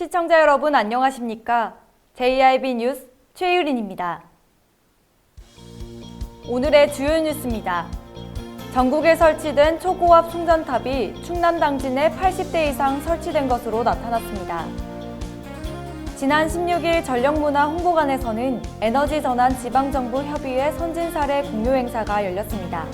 시청자 여러분 안녕하십니까? JIB 뉴스 최유린입니다. 오늘의 주요 뉴스입니다. 전국에 설치된 초고압 충전탑이 충남 당진에 80대 이상 설치된 것으로 나타났습니다. 지난 16일 전력문화 홍보관에서는 에너지전환 지방정부협의회 선진사례 공유 행사가 열렸습니다.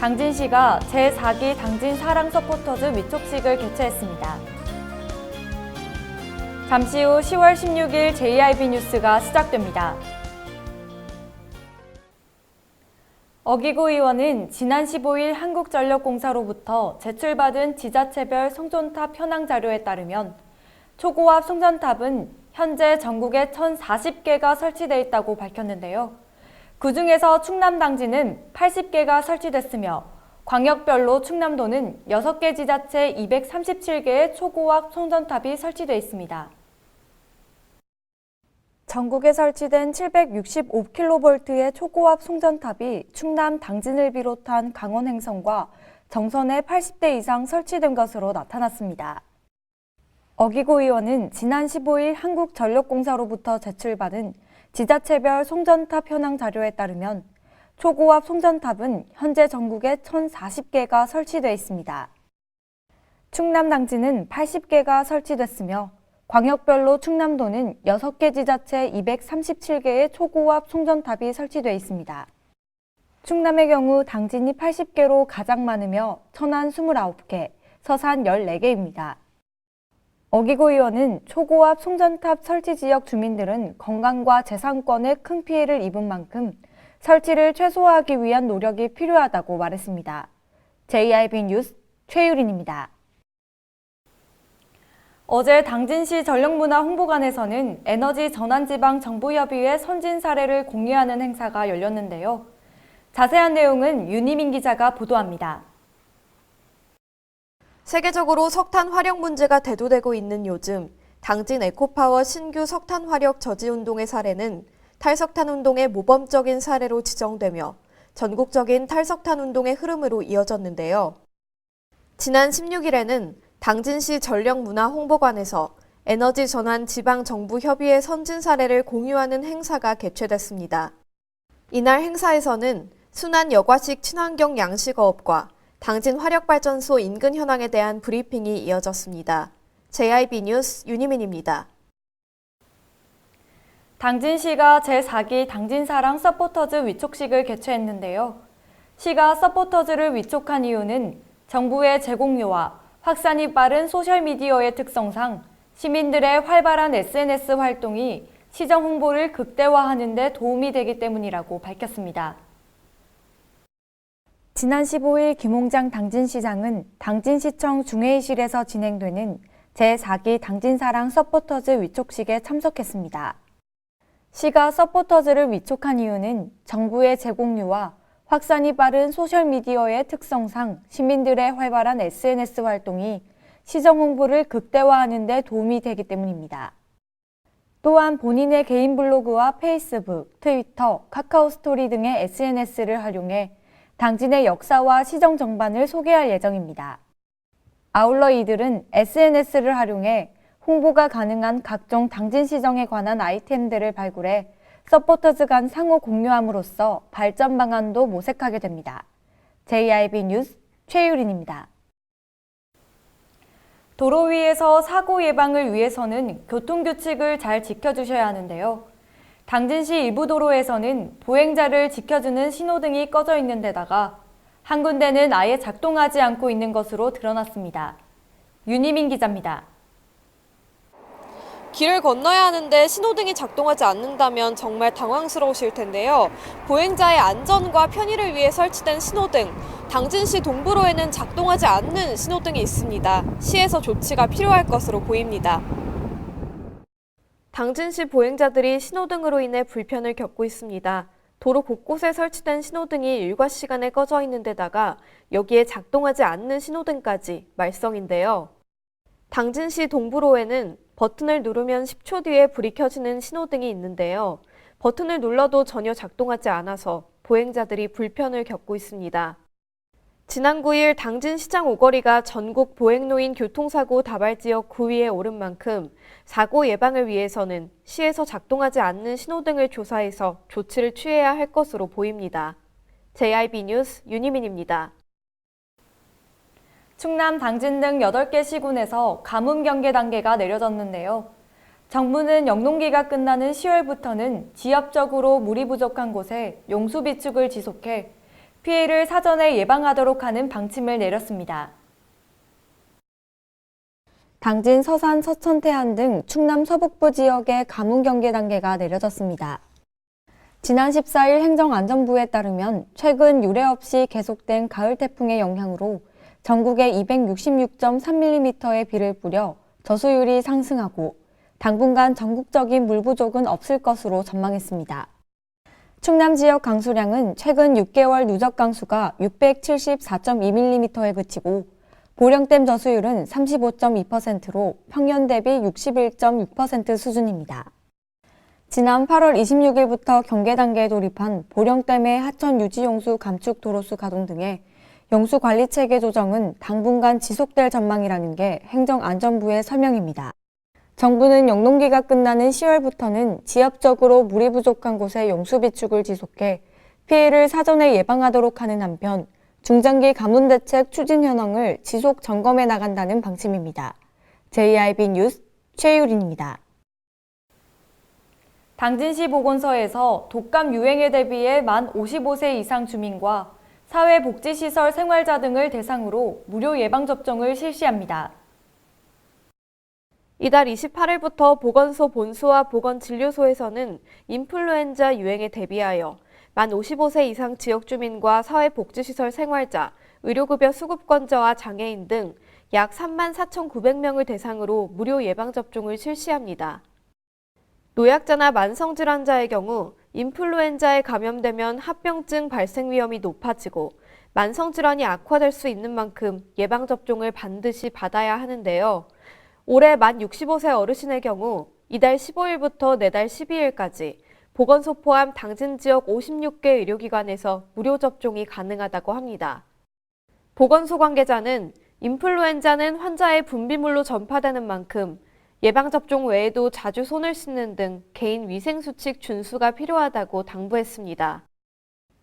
당진시가 제4기 당진 사랑 서포터즈 위촉식을 개최했습니다. 잠시 후 10월 16일 JIB 뉴스가 시작됩니다. 어기구 의원은 지난 15일 한국전력공사로부터 제출받은 지자체별 송전탑 현황 자료에 따르면 초고압 송전탑은 현재 전국에 1,040개가 설치되어 있다고 밝혔는데요. 그중에서 충남 당진은 80개가 설치됐으며 광역별로 충남도는 6개 지자체 237개의 초고압 송전탑이 설치되어 있습니다. 전국에 설치된 765kV의 초고압 송전탑이 충남 당진을 비롯한 강원 행성과 정선에 80대 이상 설치된 것으로 나타났습니다. 어기구 의원은 지난 15일 한국전력공사로부터 제출받은 지자체별 송전탑 현황 자료에 따르면 초고압 송전탑은 현재 전국에 1,040개가 설치되어 있습니다. 충남 당진은 80개가 설치됐으며 광역별로 충남도는 6개 지자체 237개의 초고압 송전탑이 설치되어 있습니다. 충남의 경우 당진이 80개로 가장 많으며 천안 29개, 서산 14개입니다. 어기구 의원은 초고압 송전탑 설치 지역 주민들은 건강과 재산권에 큰 피해를 입은 만큼 설치를 최소화하기 위한 노력이 필요하다고 말했습니다. JIB 뉴스 최유린입니다. 어제 당진시 전력문화 홍보관에서는 에너지전환지방정부협의회 선진 사례를 공유하는 행사가 열렸는데요. 자세한 내용은 윤희민 기자가 보도합니다. 세계적으로 석탄 활용 문제가 대두되고 있는 요즘, 당진 에코파워 신규 석탄 화력 저지 운동의 사례는 탈석탄 운동의 모범적인 사례로 지정되며 전국적인 탈석탄 운동의 흐름으로 이어졌는데요. 지난 16일에는 당진시 전력문화홍보관에서 에너지전환 지방정부협의회 선진 사례를 공유하는 행사가 개최됐습니다. 이날 행사에서는 순환 여과식 친환경 양식어업과 당진 화력발전소 인근 현황에 대한 브리핑이 이어졌습니다. JIB 뉴스 윤희민입니다. 당진시가 제4기 당진사랑 서포터즈 위촉식을 개최했는데요. 시가 서포터즈를 위촉한 이유는 정부의 제공료와 확산이 빠른 소셜미디어의 특성상 시민들의 활발한 SNS 활동이 시정 홍보를 극대화하는 데 도움이 되기 때문이라고 밝혔습니다. 지난 15일 김홍장 당진시장은 당진시청 중회의실에서 진행되는 제4기 당진사랑 서포터즈 위촉식에 참석했습니다. 시가 서포터즈를 위촉한 이유는 정부의 제공료와 확산이 빠른 소셜미디어의 특성상 시민들의 활발한 SNS 활동이 시정 홍보를 극대화하는 데 도움이 되기 때문입니다. 또한 본인의 개인 블로그와 페이스북, 트위터, 카카오 스토리 등의 SNS를 활용해 당진의 역사와 시정 정반을 소개할 예정입니다. 아울러 이들은 SNS를 활용해 홍보가 가능한 각종 당진 시정에 관한 아이템들을 발굴해 서포터즈 간 상호 공유함으로써 발전 방안도 모색하게 됩니다. JIB 뉴스 최유린입니다. 도로 위에서 사고 예방을 위해서는 교통규칙을 잘 지켜주셔야 하는데요. 당진시 일부 도로에서는 보행자를 지켜주는 신호등이 꺼져 있는 데다가 한 군데는 아예 작동하지 않고 있는 것으로 드러났습니다. 윤희민 기자입니다. 길을 건너야 하는데 신호등이 작동하지 않는다면 정말 당황스러우실 텐데요. 보행자의 안전과 편의를 위해 설치된 신호등, 당진시 동부로에는 작동하지 않는 신호등이 있습니다. 시에서 조치가 필요할 것으로 보입니다. 당진시 보행자들이 신호등으로 인해 불편을 겪고 있습니다. 도로 곳곳에 설치된 신호등이 일과 시간에 꺼져 있는 데다가 여기에 작동하지 않는 신호등까지 말썽인데요. 당진시 동부로에는 버튼을 누르면 10초 뒤에 불이 켜지는 신호등이 있는데요. 버튼을 눌러도 전혀 작동하지 않아서 보행자들이 불편을 겪고 있습니다. 지난 9일 당진시장 오거리가 전국 보행노인 교통사고 다발지역 9위에 오른 만큼 사고 예방을 위해서는 시에서 작동하지 않는 신호등을 조사해서 조치를 취해야 할 것으로 보입니다. JIB 뉴스 윤희민입니다. 충남 당진 등 8개 시군에서 가뭄 경계 단계가 내려졌는데요. 정부는 영농기가 끝나는 10월부터는 지역적으로 물이 부족한 곳에 용수 비축을 지속해 피해를 사전에 예방하도록 하는 방침을 내렸습니다. 당진, 서산, 서천태안 등 충남 서북부 지역의 가뭄 경계 단계가 내려졌습니다. 지난 14일 행정안전부에 따르면 최근 유례 없이 계속된 가을 태풍의 영향으로 전국에 266.3mm의 비를 뿌려 저수율이 상승하고 당분간 전국적인 물 부족은 없을 것으로 전망했습니다. 충남 지역 강수량은 최근 6개월 누적 강수가 674.2mm에 그치고 보령댐 저수율은 35.2%로 평년 대비 61.6% 수준입니다. 지난 8월 26일부터 경계 단계에 돌입한 보령댐의 하천 유지용수 감축 도로수 가동 등의 용수 관리 체계 조정은 당분간 지속될 전망이라는 게 행정안전부의 설명입니다. 정부는 영농기가 끝나는 10월부터는 지역적으로 물이 부족한 곳에 용수 비축을 지속해 피해를 사전에 예방하도록 하는 한편 중장기 가뭄 대책 추진 현황을 지속 점검해 나간다는 방침입니다. JIB 뉴스 최유린입니다. 당진시 보건소에서 독감 유행에 대비해 만 55세 이상 주민과 사회복지시설 생활자 등을 대상으로 무료 예방접종을 실시합니다. 이달 28일부터 보건소 본소와 보건진료소에서는 인플루엔자 유행에 대비하여 만 55세 이상 지역 주민과 사회복지시설 생활자, 의료급여 수급권자와 장애인 등 약 34,900명을 대상으로 무료 예방접종을 실시합니다. 노약자나 만성질환자의 경우 인플루엔자에 감염되면 합병증 발생 위험이 높아지고 만성질환이 악화될 수 있는 만큼 예방접종을 반드시 받아야 하는데요. 올해 만 65세 어르신의 경우 이달 15일부터 내달 12일까지 보건소 포함 당진 지역 56개 의료기관에서 무료 접종이 가능하다고 합니다. 보건소 관계자는 인플루엔자는 환자의 분비물로 전파되는 만큼 예방접종 외에도 자주 손을 씻는 등 개인 위생수칙 준수가 필요하다고 당부했습니다.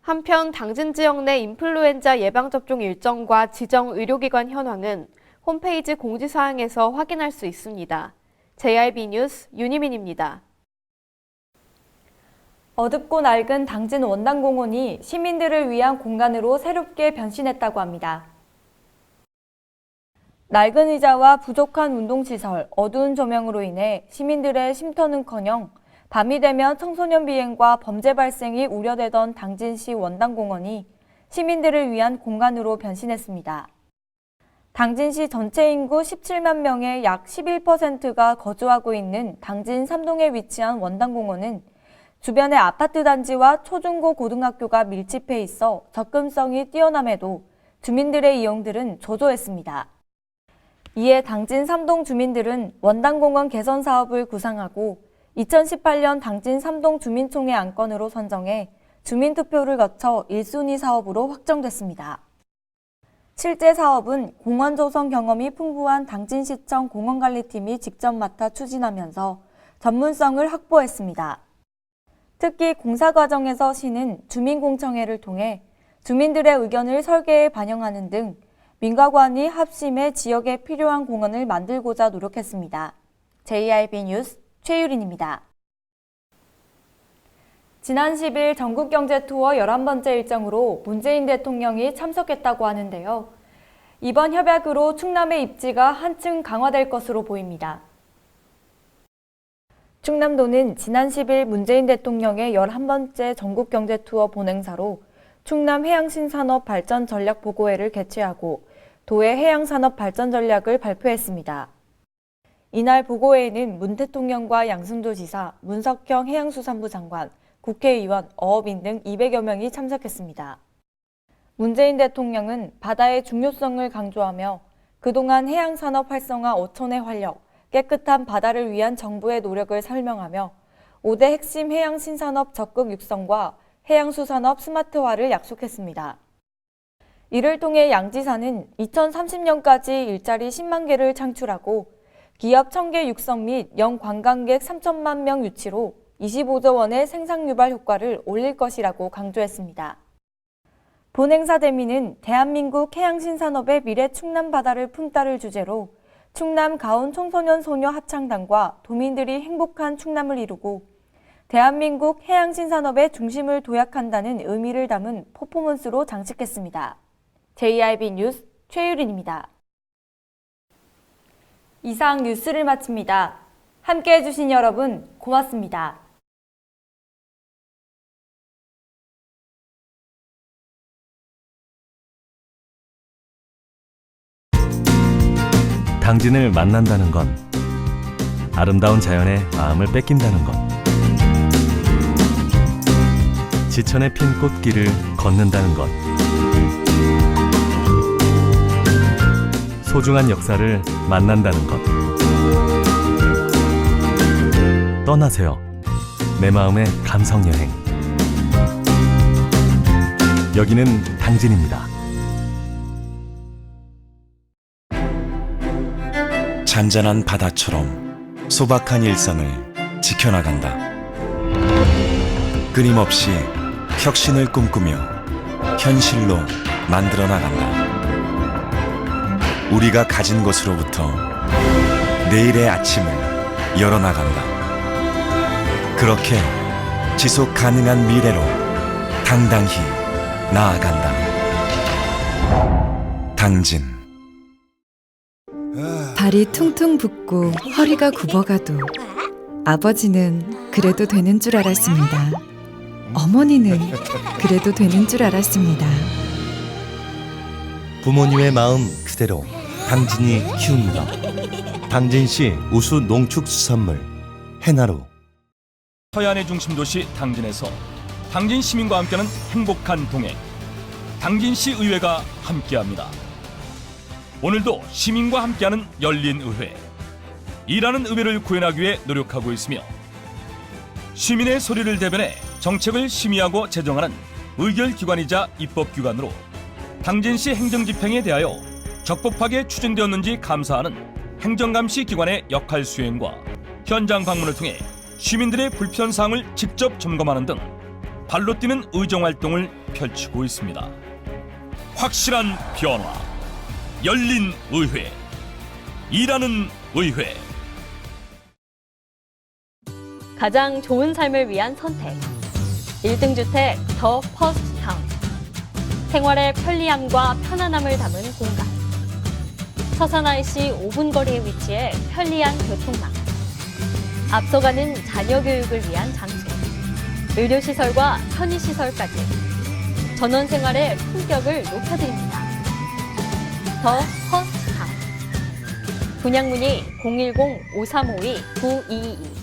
한편 당진 지역 내 인플루엔자 예방접종 일정과 지정 의료기관 현황은 홈페이지 공지사항에서 확인할 수 있습니다. JIB 뉴스 윤희민입니다. 어둡고 낡은 당진 원당공원이 시민들을 위한 공간으로 새롭게 변신했다고 합니다. 낡은 의자와 부족한 운동시설, 어두운 조명으로 인해 시민들의 쉼터는커녕 밤이 되면 청소년 비행과 범죄 발생이 우려되던 당진시 원당공원이 시민들을 위한 공간으로 변신했습니다. 당진시 전체 인구 17만 명의 약 11%가 거주하고 있는 당진 3동에 위치한 원당공원은 주변의 아파트 단지와 초중고 고등학교가 밀집해 있어 접근성이 뛰어남에도 주민들의 이용들은 저조했습니다. 이에 당진 3동 주민들은 원당공원 개선 사업을 구상하고 2018년 당진 3동 주민총회 안건으로 선정해 주민투표를 거쳐 1순위 사업으로 확정됐습니다. 실제 사업은 공원 조성 경험이 풍부한 당진시청 공원관리팀이 직접 맡아 추진하면서 전문성을 확보했습니다. 특히 공사 과정에서 시는 주민공청회를 통해 주민들의 의견을 설계에 반영하는 등 민과관이 합심해 지역에 필요한 공원을 만들고자 노력했습니다. JIB 뉴스 최유린입니다. 지난 10일 전국경제투어 11번째 일정으로 문재인 대통령이 참석했다고 하는데요. 이번 협약으로 충남의 입지가 한층 강화될 것으로 보입니다. 충남도는 지난 10일 문재인 대통령의 11번째 전국경제투어 본행사로 충남 해양신산업발전전략보고회를 개최하고 도의 해양산업발전전략을 발표했습니다. 이날 보고회에는 문 대통령과 양승조 지사, 문석형 해양수산부 장관, 국회의원, 어업인 등 200여 명이 참석했습니다. 문재인 대통령은 바다의 중요성을 강조하며 그동안 해양산업 활성화 5천의 활력, 깨끗한 바다를 위한 정부의 노력을 설명하며 5대 핵심 해양신산업 적극 육성과 해양수산업 스마트화를 약속했습니다. 이를 통해 양 지사는 2030년까지 일자리 10만 개를 창출하고 기업 1000개 육성 및 연 관광객 3천만 명 유치로 25조 원의 생산 유발 효과를 올릴 것이라고 강조했습니다. 본행사 대미는 대한민국 해양신산업의 미래 충남 바다를 품다를 주제로 충남 가온 청소년 소녀 합창단과 도민들이 행복한 충남을 이루고 대한민국 해양신산업의 중심을 도약한다는 의미를 담은 퍼포먼스로 장식했습니다. JIB 뉴스 최유린입니다. 이상 뉴스를 마칩니다. 함께해 주신 여러분 고맙습니다. 당진을 만난다는 건 아름다운 자연에 마음을 뺏긴다는 것, 지천에 핀 꽃길을 걷는다는 것, 소중한 역사를 만난다는 것. 떠나세요. 내 마음의 감성여행. 여기는 당진입니다. 잔잔한 바다처럼 소박한 일상을 지켜나간다. 끊임없이 혁신을 꿈꾸며 현실로 만들어 나간다. 우리가 가진 것으로부터 내일의 아침을 열어나간다. 그렇게 지속 가능한 미래로 당당히 나아간다. 당진. 발이 퉁퉁 붓고 허리가 굽어가도 아버지는 그래도 되는 줄 알았습니다. 어머니는 그래도 되는 줄 알았습니다. 부모님의 마음 그대로 당진이 키웁니다. 당진시 우수 농축수산물 해나루. 서해안의 중심도시 당진에서 당진 시민과 함께하는 행복한 동행, 당진시 의회가 함께합니다. 오늘도 시민과 함께하는 열린 의회, 일하는 의회를 구현하기 위해 노력하고 있으며 시민의 소리를 대변해 정책을 심의하고 제정하는 의결기관이자 입법기관으로 당진시 행정집행에 대하여 적법하게 추진되었는지 감사하는 행정감시 기관의 역할 수행과 현장 방문을 통해 시민들의 불편사항을 직접 점검하는 등 발로 뛰는 의정활동을 펼치고 있습니다. 확실한 변화, 열린 의회, 일하는 의회. 가장 좋은 삶을 위한 선택. 1등 주택 더 퍼스트 타운. 생활의 편리함과 편안함을 담은 공간. 서산 IC 5분 거리에 위치해 편리한 교통망. 앞서가는 자녀 교육을 위한 장소. 의료시설과 편의시설까지. 전원 생활의 품격을 높여드립니다. 더 퍼스트 타운. 분양 문의 010-5352-9222